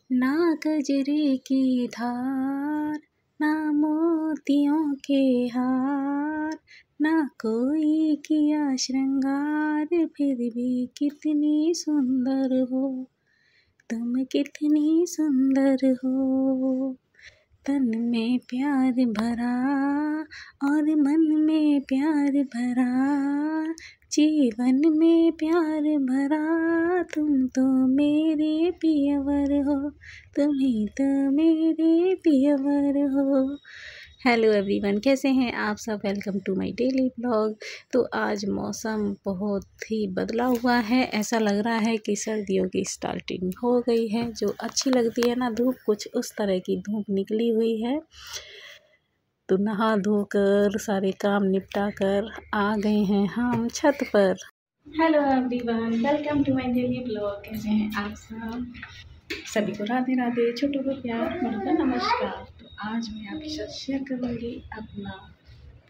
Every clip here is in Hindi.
ना गजरे की धार, ना मोतियों के हार, ना कोई किया श्रृंगार, फिर भी कितनी सुंदर हो, तुम कितनी सुंदर हो। तन में प्यार भरा और मन में प्यार भरा, जीवन में प्यार भरा, तुम तो मेरे पियवर हो, तुम ही तो मेरे पियवर हो। हेलो एवरीवन, कैसे हैं आप सब। Welcome to my daily blog. तो आज मौसम बहुत ही बदला हुआ है, ऐसा लग रहा है कि सर्दियों की स्टार्टिंग हो गई है। जो अच्छी लगती है ना धूप, कुछ उस तरह की धूप निकली हुई है। तो नहा धोकर सारे काम निपटा कर आ गए हैं हम छत पर। Hello everyone, welcome to my daily blog. कैसे हैं आप सब। सभी को राधे राधे, छोटों को प्यार, बड़ों को नमस्कार। तो आज मैं आपके साथ शेयर करूँगी अपना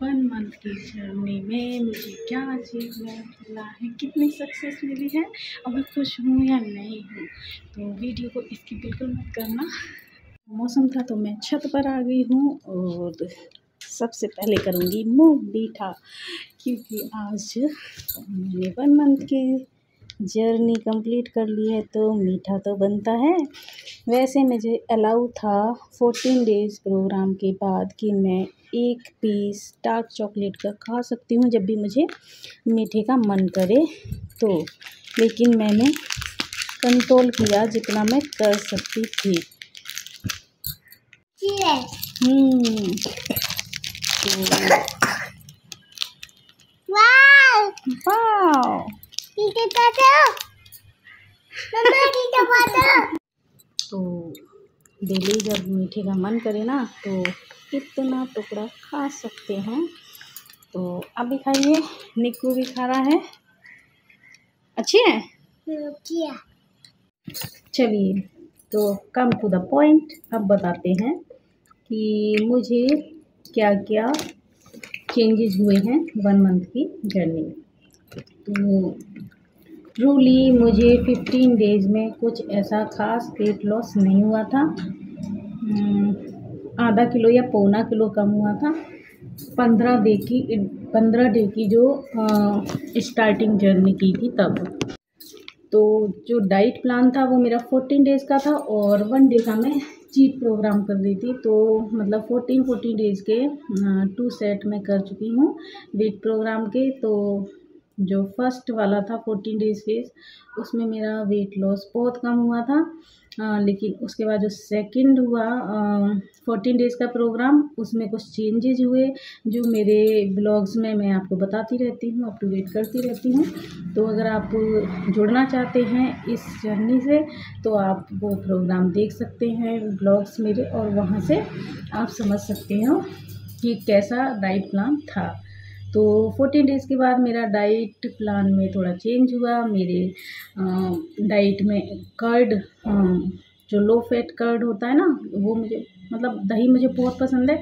1 मंथ की जर्नी में मुझे क्या अचीवमेंट मिला है, कितनी सक्सेस मिली है और मैं खुश हूँ या नहीं हूँ। तो वीडियो को इसकी बिल्कुल मत करना। मौसम था तो मैं छत पर आ गई हूँ और सबसे पहले करूँगी मुँह मीठा, क्योंकि आज मैंने 1 मंथ की जर्नी कंप्लीट कर ली है तो मीठा तो बनता है। वैसे मुझे अलाउ था 14 डेज़ प्रोग्राम के बाद कि मैं 1 पीस डार्क चॉकलेट का खा सकती हूँ जब भी मुझे मीठे का मन करे तो, लेकिन मैंने कंट्रोल किया जितना मैं कर सकती थी। वाओ, तो डेली जब मीठे का मन करे ना तो इतना टुकड़ा खा सकते हैं। तो अभी खाइए, निक्कू भी खा रहा है। अच्छी है। चलिए तो कम टू द पॉइंट, अब बताते हैं कि मुझे क्या क्या चेंजेस हुए हैं 1 मंथ की जर्नी में। तो ट्रूली मुझे 15 डेज़ में कुछ ऐसा खास वेट लॉस नहीं हुआ था। आधा किलो या पौना किलो कम हुआ था 15 डे की जो स्टार्टिंग जर्नी की थी तब। तो जो डाइट प्लान था वो मेरा 14 डेज़ का था और 1 डे का मैं चीट प्रोग्राम कर रही थी। तो मतलब 14 डेज़ के 2 सेट मैं कर चुकी हूँ वेट प्रोग्राम के। तो जो फर्स्ट वाला था 14 डेज़ फेज, उसमें मेरा वेट लॉस बहुत कम हुआ था। लेकिन उसके बाद जो सेकंड हुआ 14 डेज़ का प्रोग्राम, उसमें कुछ चेंजेस हुए जो मेरे ब्लॉग्स में मैं आपको बताती रहती हूँ, अप टू डेट करती रहती हूँ। तो अगर आप जुड़ना चाहते हैं इस जर्नी से तो आप वो प्रोग्राम देख सकते हैं ब्लॉग्स मेरे, और वहाँ से आप समझ सकते हो कि कैसा डाइट प्लान था। तो 14 डेज़ के बाद मेरा डाइट प्लान में थोड़ा चेंज हुआ। मेरे डाइट में कर्ड, जो लो फैट कर्ड होता है ना, वो मुझे मतलब दही मुझे बहुत पसंद है।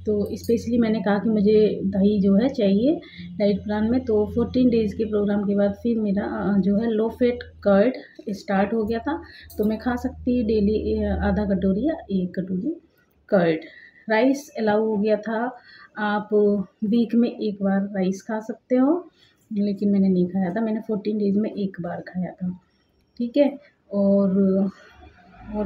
तो स्पेशली मैंने कहा कि मुझे दही जो है चाहिए डाइट प्लान में। तो 14 डेज़ के प्रोग्राम के बाद फिर मेरा जो है लो फैट कर्ड स्टार्ट हो गया था। तो मैं खा सकती डेली आधा कटोरी या 1 कटोरी कर्ड। राइस अलाउ हो गया था, आप वीक में 1 बार राइस खा सकते हो, लेकिन मैंने नहीं खाया था। मैंने 14 डेज़ में 1 बार खाया था, ठीक है। और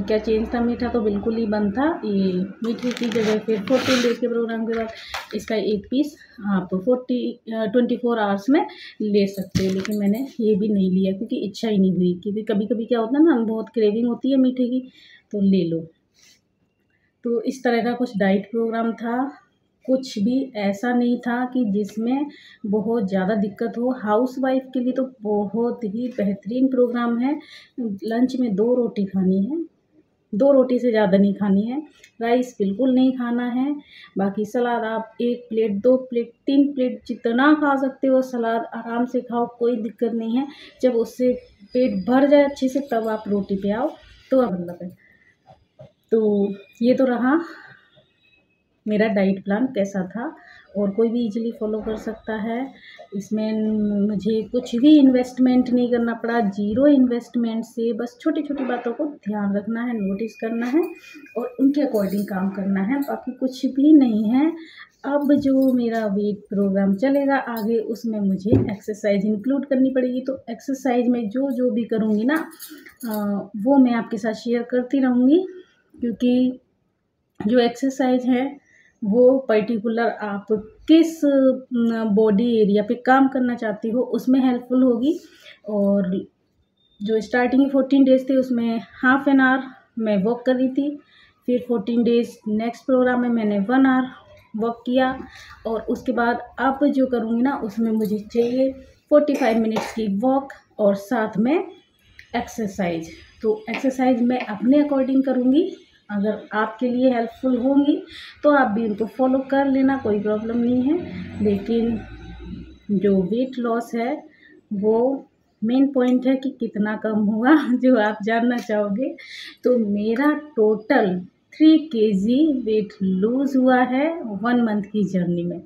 क्या चेंज था, मीठा तो बिल्कुल ही बंद था। ये मीठे की जगह फिर 14 डेज़ के प्रोग्राम के बाद इसका 1 पीस आप 24 आवर्स में ले सकते हो, लेकिन मैंने ये भी नहीं लिया क्योंकि इच्छा ही नहीं हुई। क्योंकि कभी कभी क्या होता है ना, बहुत क्रेविंग होती है मीठे की, तो ले लो। तो इस तरह का कुछ डाइट प्रोग्राम था। कुछ भी ऐसा नहीं था कि जिसमें बहुत ज़्यादा दिक्कत हो। हाउसवाइफ के लिए तो बहुत ही बेहतरीन प्रोग्राम है। लंच में 2 रोटी खानी है, 2 रोटी से ज़्यादा नहीं खानी है। राइस बिल्कुल नहीं खाना है। बाकी सलाद आप 1 प्लेट, 2 प्लेट, 3 प्लेट जितना खा सकते हो सलाद आराम से खाओ, कोई दिक्कत नहीं है। जब उससे पेट भर जाए अच्छे से तब आप रोटी पे आओ, तो मतलब है। तो ये तो रहा मेरा डाइट प्लान कैसा था, और कोई भी इजीली फॉलो कर सकता है। इसमें मुझे कुछ भी इन्वेस्टमेंट नहीं करना पड़ा, ज़ीरो इन्वेस्टमेंट से बस छोटी-छोटी बातों को ध्यान रखना है, नोटिस करना है और उनके अकॉर्डिंग काम करना है, बाकी कुछ भी नहीं है। अब जो मेरा वेट प्रोग्राम चलेगा आगे, उसमें मुझे एक्सरसाइज इंक्लूड करनी पड़ेगी। तो एक्सरसाइज में जो भी करूँगी ना, वो मैं आपके साथ शेयर करती रहूँगी, क्योंकि जो एक्सरसाइज है वो पर्टिकुलर आप किस बॉडी एरिया पे काम करना चाहती हो उसमें हेल्पफुल होगी। और जो स्टार्टिंग 14 डेज़ थे उसमें हाफ़ एन आवर मैं वॉक कर रही थी, फिर 14 डेज़ नेक्स्ट प्रोग्राम में मैंने 1 आवर वॉक किया, और उसके बाद अब जो करूँगी ना उसमें मुझे चाहिए 45 मिनट्स की वॉक और साथ में एक्सरसाइज। तो एक्सरसाइज मैं अपने अकॉर्डिंग करूँगी, अगर आपके लिए हेल्पफुल होंगी तो आप भी उनको फॉलो कर लेना, कोई प्रॉब्लम नहीं है। लेकिन जो वेट लॉस है वो मेन पॉइंट है कि कितना कम हुआ जो आप जानना चाहोगे। तो मेरा टोटल 3 केजी वेट लूज़ हुआ है 1 मंथ की जर्नी में,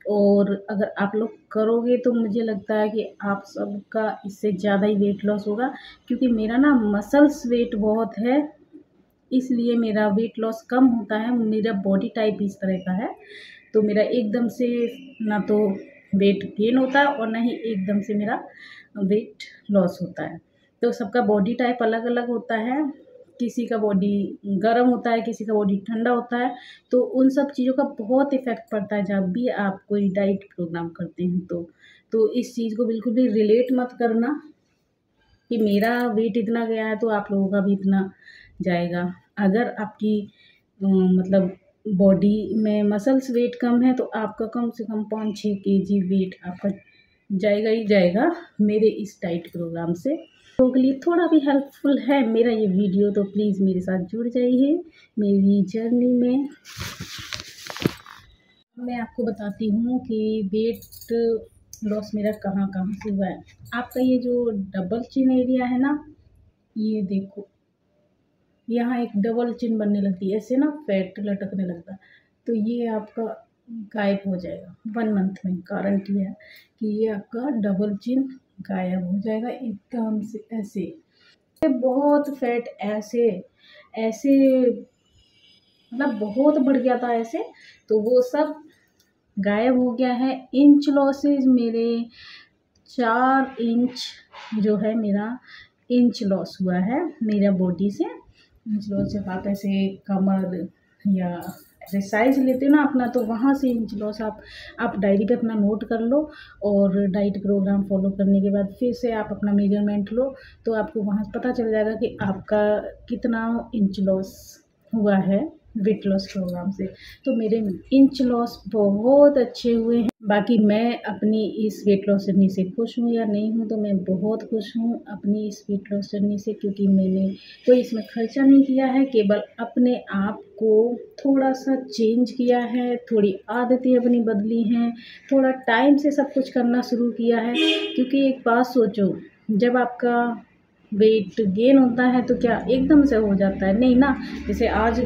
और अगर आप लोग करोगे तो मुझे लगता है कि आप सबका इससे ज़्यादा ही वेट लॉस होगा, क्योंकि मेरा ना मसल्स वेट बहुत है, इसलिए मेरा वेट लॉस कम होता है। मेरा बॉडी टाइप इस तरह का है, तो मेरा एकदम से ना तो वेट गेन होता है और ना ही एकदम से मेरा वेट लॉस होता है। तो सबका बॉडी टाइप अलग-अलग होता है, किसी का बॉडी गर्म होता है, किसी का बॉडी ठंडा होता है, तो उन सब चीज़ों का बहुत इफ़ेक्ट पड़ता है जब भी आप कोई डाइट प्रोग्राम करते हैं तो। तो इस चीज़ को बिल्कुल भी रिलेट मत करना कि मेरा वेट इतना गया है तो आप लोगों का भी इतना जाएगा। अगर आपकी मतलब बॉडी में मसल्स वेट कम है तो आपका कम से कम 5-6 केजी वेट आपका जाएगा ही जाएगा मेरे इस डाइट प्रोग्राम से। लोगों के लिए थोड़ा भी हेल्पफुल है मेरा ये वीडियो, तो प्लीज़ मेरे साथ जुड़ जाइए मेरी जर्नी में। मैं आपको बताती हूँ कि वेट लॉस मेरा कहाँ-कहाँ से हुआ है। आपका ये जो डबल चिन एरिया है ना, ये देखो, यहाँ एक डबल चिन बनने लगती है, ऐसे ना फैट लटकने लगता है, तो ये आपका गायब हो जाएगा 1 मंथ में। गारंटी है कि ये आपका डबल चिन गायब हो जाएगा एकदम से ऐसे। ये बहुत फैट ऐसे ऐसे मतलब बहुत बढ़ गया था ऐसे, तो वो सब गायब हो गया है। इंच लॉसेज मेरे 4 इंच जो है मेरा इंच लॉस हुआ है मेरा बॉडी से। इंच लॉस जब आप ऐसे कमर या ऐसे साइज़ लेते हो ना अपना, तो वहाँ से इंच लॉस आप डायरी पे अपना नोट कर लो, और डाइट प्रोग्राम फॉलो करने के बाद फिर से आप अपना मेजरमेंट लो, तो आपको वहाँ से पता चल जाएगा कि आपका कितना इंच लॉस हुआ है वेट लॉस प्रोग्राम से। तो मेरे इंच लॉस बहुत अच्छे हुए हैं। बाकी मैं अपनी इस वेट लॉस जर्नी से खुश हूँ या नहीं हूँ, तो मैं बहुत खुश हूँ अपनी इस वेट लॉस जर्नी से, क्योंकि मैंने कोई इसमें खर्चा नहीं किया है, केवल अपने आप को थोड़ा-सा चेंज किया है, थोड़ी आदतें अपनी बदली हैं, थोड़ा टाइम से सब कुछ करना शुरू किया है। क्योंकि एक बात सोचो, जब आपका वेट गेन होता है तो क्या एकदम से हो जाता है? नहीं ना। जैसे आज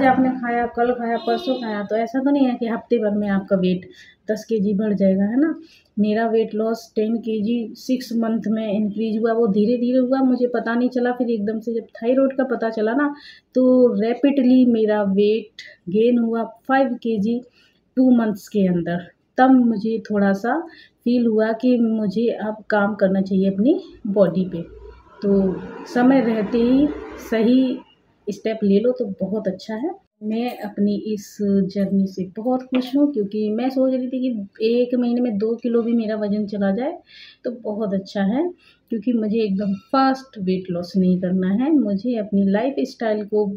आपने खाया, कल खाया, परसों खाया, तो ऐसा तो नहीं है कि हफ्ते भर में आपका वेट 10 केजी बढ़ जाएगा, है ना? मेरा वेट लॉस 10 केजी 6 मंथ में इंक्रीज़ हुआ, वो धीरे-धीरे हुआ, मुझे पता नहीं चला। फिर एकदम से जब थायरॉइड का पता चला ना, तो रैपिडली मेरा वेट गेन हुआ 5 केजी 2 मंथ्स के अंदर। तब मुझे थोड़ा-सा फ़ील हुआ कि मुझे अब काम करना चाहिए अपनी बॉडी पे। तो समय रहते ही सही स्टेप ले लो तो बहुत अच्छा है। मैं अपनी इस जर्नी से बहुत खुश हूँ, क्योंकि मैं सोच रही थी कि 1 महीने में 2 किलो भी मेरा वज़न चला जाए तो बहुत अच्छा है, क्योंकि मुझे एकदम फ़ास्ट वेट लॉस नहीं करना है। मुझे अपनी लाइफ़स्टाइल को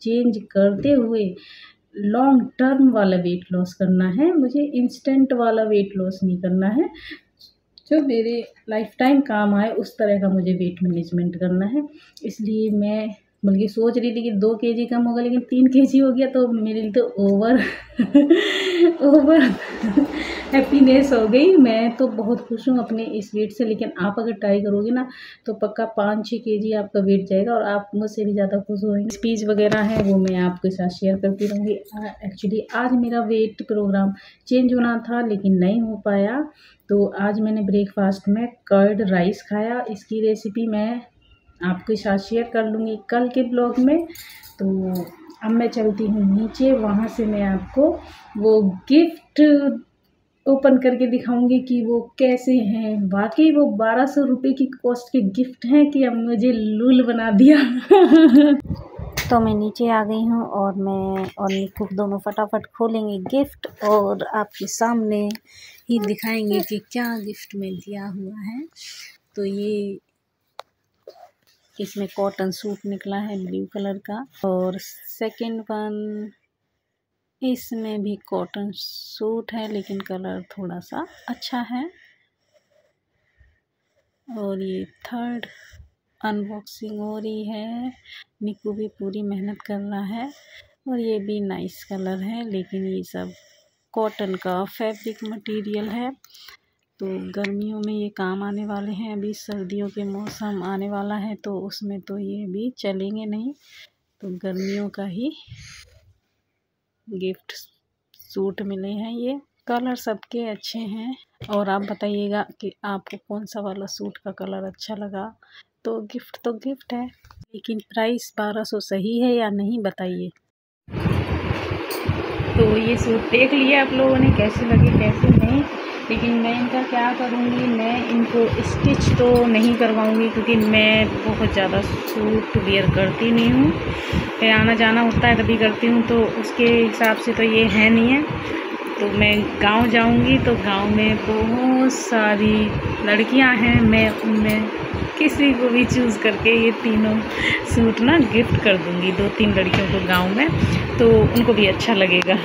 चेंज करते हुए लॉन्ग टर्म वाला वेट लॉस करना है। मुझे इंस्टेंट वाला वेट लॉस नहीं करना है। जो मेरे लाइफ़ टाइम काम आए उस तरह का मुझे वेट मैनेजमेंट करना है। इसलिए मैं बल्कि सोच रही थी कि 2 kg कम होगा, लेकिन 3 kg हो गया, तो मेरे लिए तो ओवर ओवर हैप्पीनेस हो गई। मैं तो बहुत खुश हूँ अपने इस वेट से, लेकिन आप अगर ट्राई करोगे ना तो पक्का 5-6 kg आपका वेट जाएगा और आप मुझसे भी ज़्यादा खुश होंगे। स्पीच वगैरह है वो मैं आपके साथ शेयर करती रहूँगी। एक्चुअली आज मेरा वेट प्रोग्राम चेंज होना था, लेकिन नहीं हो पाया, तो आज मैंने ब्रेकफास्ट में कर्ड राइस खाया। इसकी रेसिपी मैं आपके साथ शेयर कर लूँगी कल के ब्लॉग में। तो अब मैं चलती हूँ नीचे, वहाँ से मैं आपको वो गिफ्ट ओपन करके दिखाऊंगी कि वो कैसे हैं। वाकई वो 1200 रुपये की कॉस्ट के गिफ्ट हैं कि अब मुझे लूल बना दिया। तो मैं नीचे आ गई हूँ और मैं और निक्कू दोनों फटाफट खोलेंगे गिफ्ट और आपके सामने ही दिखाएंगे कि क्या गिफ्ट में दिया हुआ है। तो ये इसमें कॉटन सूट निकला है ब्लू कलर का, और सेकंड वन इसमें भी कॉटन सूट है लेकिन कलर थोड़ा सा अच्छा है। और ये थर्ड अनबॉक्सिंग हो रही है, निक्कू भी पूरी मेहनत कर रहा है। और ये भी नाइस कलर है, लेकिन ये सब कॉटन का फैब्रिक मटेरियल है, तो गर्मियों में ये काम आने वाले हैं। अभी सर्दियों के मौसम आने वाला है तो उसमें तो ये भी चलेंगे नहीं, तो गर्मियों का ही गिफ्ट सूट मिले हैं। ये कलर सबके अच्छे हैं, और आप बताइएगा कि आपको कौन सा वाला सूट का कलर अच्छा लगा। तो गिफ्ट है, लेकिन प्राइस 1200 सही है या नहीं बताइए। तो ये सूट देख लिया आप लोगों ने, कैसे लगे कैसे नहीं, लेकिन मैं इनका क्या करूँगी, मैं इनको स्टिच तो नहीं करवाऊँगी क्योंकि मैं बहुत ज़्यादा सूट वेयर करती नहीं हूँ। फिर आना जाना होता है तभी करती हूँ, तो उसके हिसाब से तो ये है नहीं है। तो मैं गांव जाऊँगी तो गांव में बहुत सारी लड़कियां हैं, मैं उनमें किसी को भी चूज़ करके ये तीनों सूट ना गिफ्ट कर दूँगी 2-3 लड़कियों को गांव में, तो उनको भी अच्छा लगेगा।